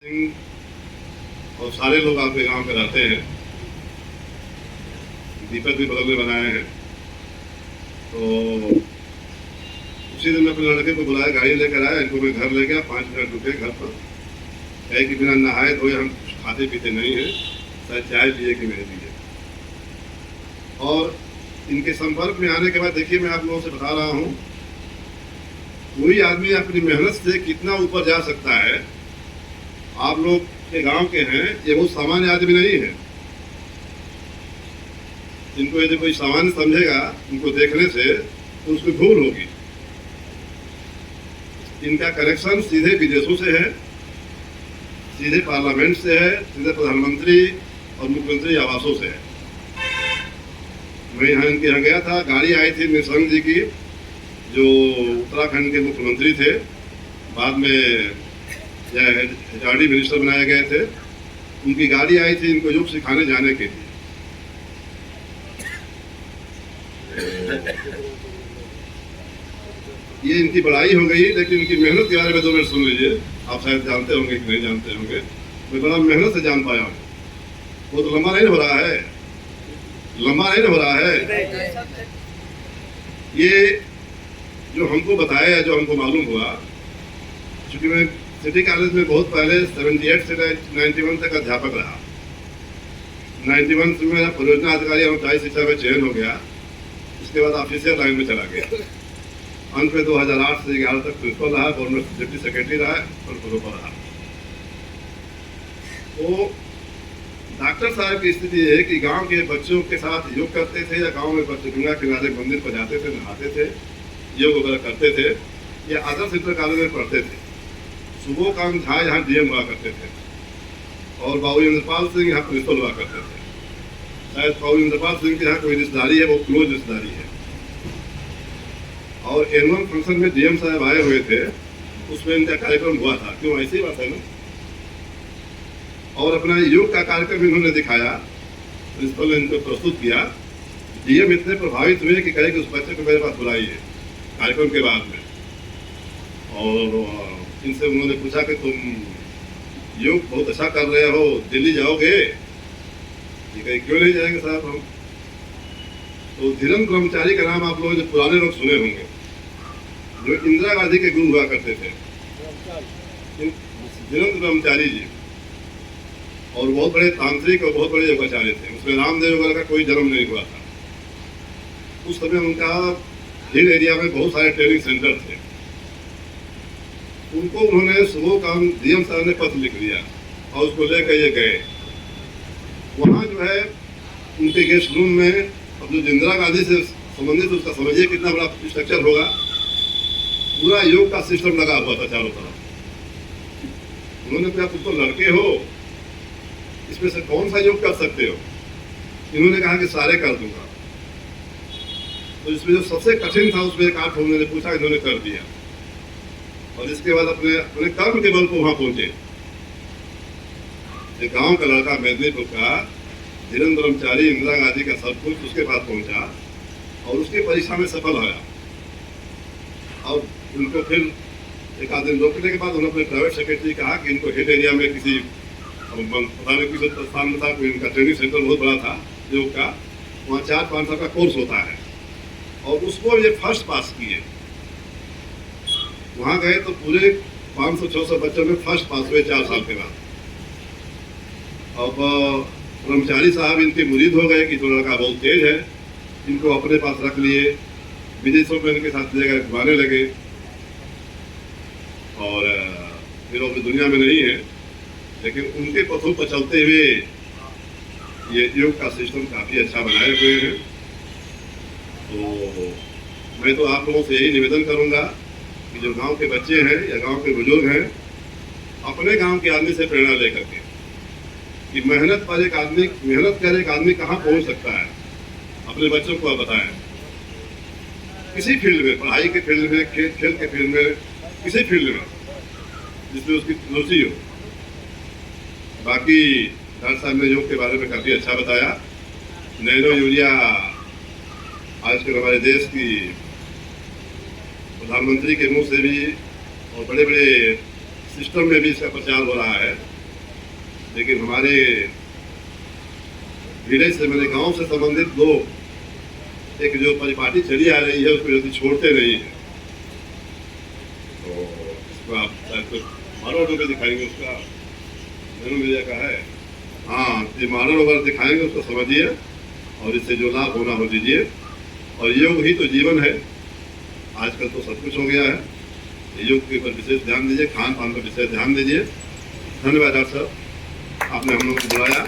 और सारे लोग आपके गांव में रहते हैं। दीपक भी बगल में बनाए हैं। तो उसी दिन मैं अपने लड़के को बुलाया, गाड़ी लेकर आया, इनको मैं घर ले गया। 5 मिनट रुके घर पर, कहे कि बिना नहाए धोए हम कुछ खाते पीते नहीं हैं, शायद चाय पिए कि नहीं पिए। और इनके संपर्क में आने के बाद देखिए, मैं आप लोगों से बता रहा हूँ, कोई आदमी अपनी मेहनत से कितना ऊपर जा सकता है। आप लोग के गांव के हैं, ये बहुत सामान्य आदमी नहीं है। इनको यदि कोई सामान्य समझेगा इनको देखने से तो उसको भूल होगी। इनका कनेक्शन सीधे विदेशों से है, सीधे पार्लियामेंट से है, सीधे प्रधानमंत्री और मुख्यमंत्री आवासों से है। मैं यहाँ इनके यहाँ गया था, गाड़ी आई थी निशंक जी की, जो उत्तराखंड के मुख्यमंत्री थे, बाद में एचआरडी मिनिस्टर बनाए गए थे। उनकी गाड़ी आई थी इनको योग सिखाने जाने के लिए। ये इनकी बड़ाई हो गई, लेकिन इनकी मेहनत के बारे में 2 मिनट सुन लीजिए। आप शायद जानते होंगे कि नहीं जानते होंगे, मैं बड़ा मेहनत से जान पाया हूँ। वो तो लंबा नहीं हो रहा है, लंबा नहीं हो रहा है। ये जो हमको बताया या जो हमको मालूम हुआ, चूंकि मैं सिटी कॉलेज में बहुत पहले 78 से 91 तक अध्यापक रहा। 91 से मेरा परियोजना अधिकारी और उच्च शिक्षा में चयन हो गया। इसके बाद ऑफिशियल लाइन में चला गया। अंत में 2008 से 11 तक प्रिंसिपल रहा, गवर्नमेंट डिप्टी सेक्रेटरी रहा और प्रोफेसर रहा। तो डॉक्टर साहब की स्थिति है कि गांव के बच्चों के साथ योग करते थे, या गांव में बच्चे गंगा किनारे मंदिर पर जाते थे, नहाते थे, योग वगैरह करते थे, या आदर्श इंटर कॉलेज में पढ़ते थे। सुबह काम झा यहाँ डीएम हुआ करते थे, और बाबू इंद्रपाल सिंह यहाँ प्रिंसिपल हुआ करते थे। शायद बाबू इंद्रपाल सिंह के यहाँ कोई रिश्तेदारी है, वो क्लोज रिश्तेदारी है। और एनुअल फंक्शन में डीएम साहब आए हुए थे, उसमें इनका कार्यक्रम हुआ था। क्यों, ऐसी बात है ना। और अपना योग का कार्यक्रम इन्होंने दिखाया, प्रिंसिपल ने इनको प्रस्तुत किया। डीएम इतने प्रभावित हुए कि कहे कि उस बच्चे को मेरे पास बुलाइए कार्यक्रम के बाद में। और इनसे उन्होंने पूछा कि तुम योग बहुत अच्छा कर रहे हो, दिल्ली जाओगे? ये कहे क्यों नहीं जाएंगे साहब हम। तो धीरेन्द्र ब्रह्मचारी का नाम आप लोग जो पुराने लोग सुने होंगे, जो इंदिरा गांधी के गुरु हुआ करते थे, धीरेन्द्र ब्रह्मचारी जी, और बहुत बड़े तांत्रिक और बहुत बड़े योगाचार्य थे। उसमें रामदेव वगैरह का कोई जन्म नहीं हुआ था। उस समय उनका हिल एरिया में बहुत सारे ट्रेनिंग सेंटर थे। उनको उन्होंने सुबह काम डीएम साहब ने पत्र लिख दिया और उसको लेकर ये गए। वहाँ जो है उनके गेस्ट रूम में, अब जो इंदिरा गांधी से संबंधित, उसका समझिए कितना बड़ा स्ट्रक्चर होगा। पूरा योग का सिस्टम लगा हुआ था चारों तरफ। उन्होंने कहा तुम तो लड़के हो, इसमें से कौन सा योग कर सकते हो? इन्होंने कहा कि सारे कर दूंगा। तो इसमें जो सबसे कठिन था उसमें एक 8 उन्होंने पूछा, इन्होंने कर दिया। और इसके बाद अपने अपने कर्म के बल को वहां पहुंचे। एक गांव का लड़का मेदिनीपुर का धीरेन्द्र ब्रह्मचारी इंदिरा गांधी का सब कुछ उसके पास पहुंचा और उसकी परीक्षा में सफल हुआ। और उनको फिर एक आध दिन रोकने के बाद उन्होंने अपने प्राइवेट सेक्रेटरी कहा कि इनको हिल एरिया में किसी पता नहीं किसी स्थान में था, कोई इनका ट्रेनिंग सेंटर बहुत बड़ा था योग का, वहाँ 4-5 साल का कोर्स होता है। और उसको ये फर्स्ट पास किए। वहाँ गए तो पूरे 500-600 बच्चों में फर्स्ट पास हुए 4 साल के बाद। अब ब्रह्मचारी साहब इनके मुरीद हो गए कि तो लड़का बहुत तेज है, इनको अपने पास रख लिए, विदेशों में इनके साथ लेकर घुमाने लगे। और फिर वो दुनिया में नहीं है, लेकिन उनके पथों पर चलते हुए ये योग का सिस्टम काफ़ी अच्छा बनाए हुए हैं। तो मैं तो आप लोगों से यही निवेदन करूंगा कि जो गांव के बच्चे हैं या गांव के बुजुर्ग हैं, अपने गांव के आदमी से प्रेरणा लेकर के कि मेहनत पर एक आदमी, मेहनत कर एक आदमी कहाँ पहुंच सकता है, अपने बच्चों को आप बताएं। किसी फील्ड में, पढ़ाई के फील्ड में, खेल के फील्ड में, किसी फील्ड में जिसमें उसकी रुचि हो। बाकी डॉक्टर साहब ने योग के बारे में काफ़ी अच्छा बताया। नैनो यूरिया आजकल हमारे देश की प्रधानमंत्री के मुंह से भी और बड़े बड़े सिस्टम में भी इसका प्रचार हो रहा है। लेकिन हमारे विलेज से, मैंने गांव से संबंधित लोग, एक जो परिपाटी चली आ रही है उसको जल्दी छोड़ते नहीं है। तो इसको आप कुछ मॉडल होकर दिखाएंगे, उसका मैनू मीडिया का है। हाँ, ये मॉडल अगर दिखाएंगे उसको समझिए और इससे जो लाभ होना हो दीजिए। और योग ही तो जीवन है। आजकल तो सब कुछ हो गया है। योग के ऊपर विशेष ध्यान दीजिए, खान पान पर विशेष ध्यान दीजिए। धन्यवाद डॉक्टर साहब, आपने हम लोग को बुलाया।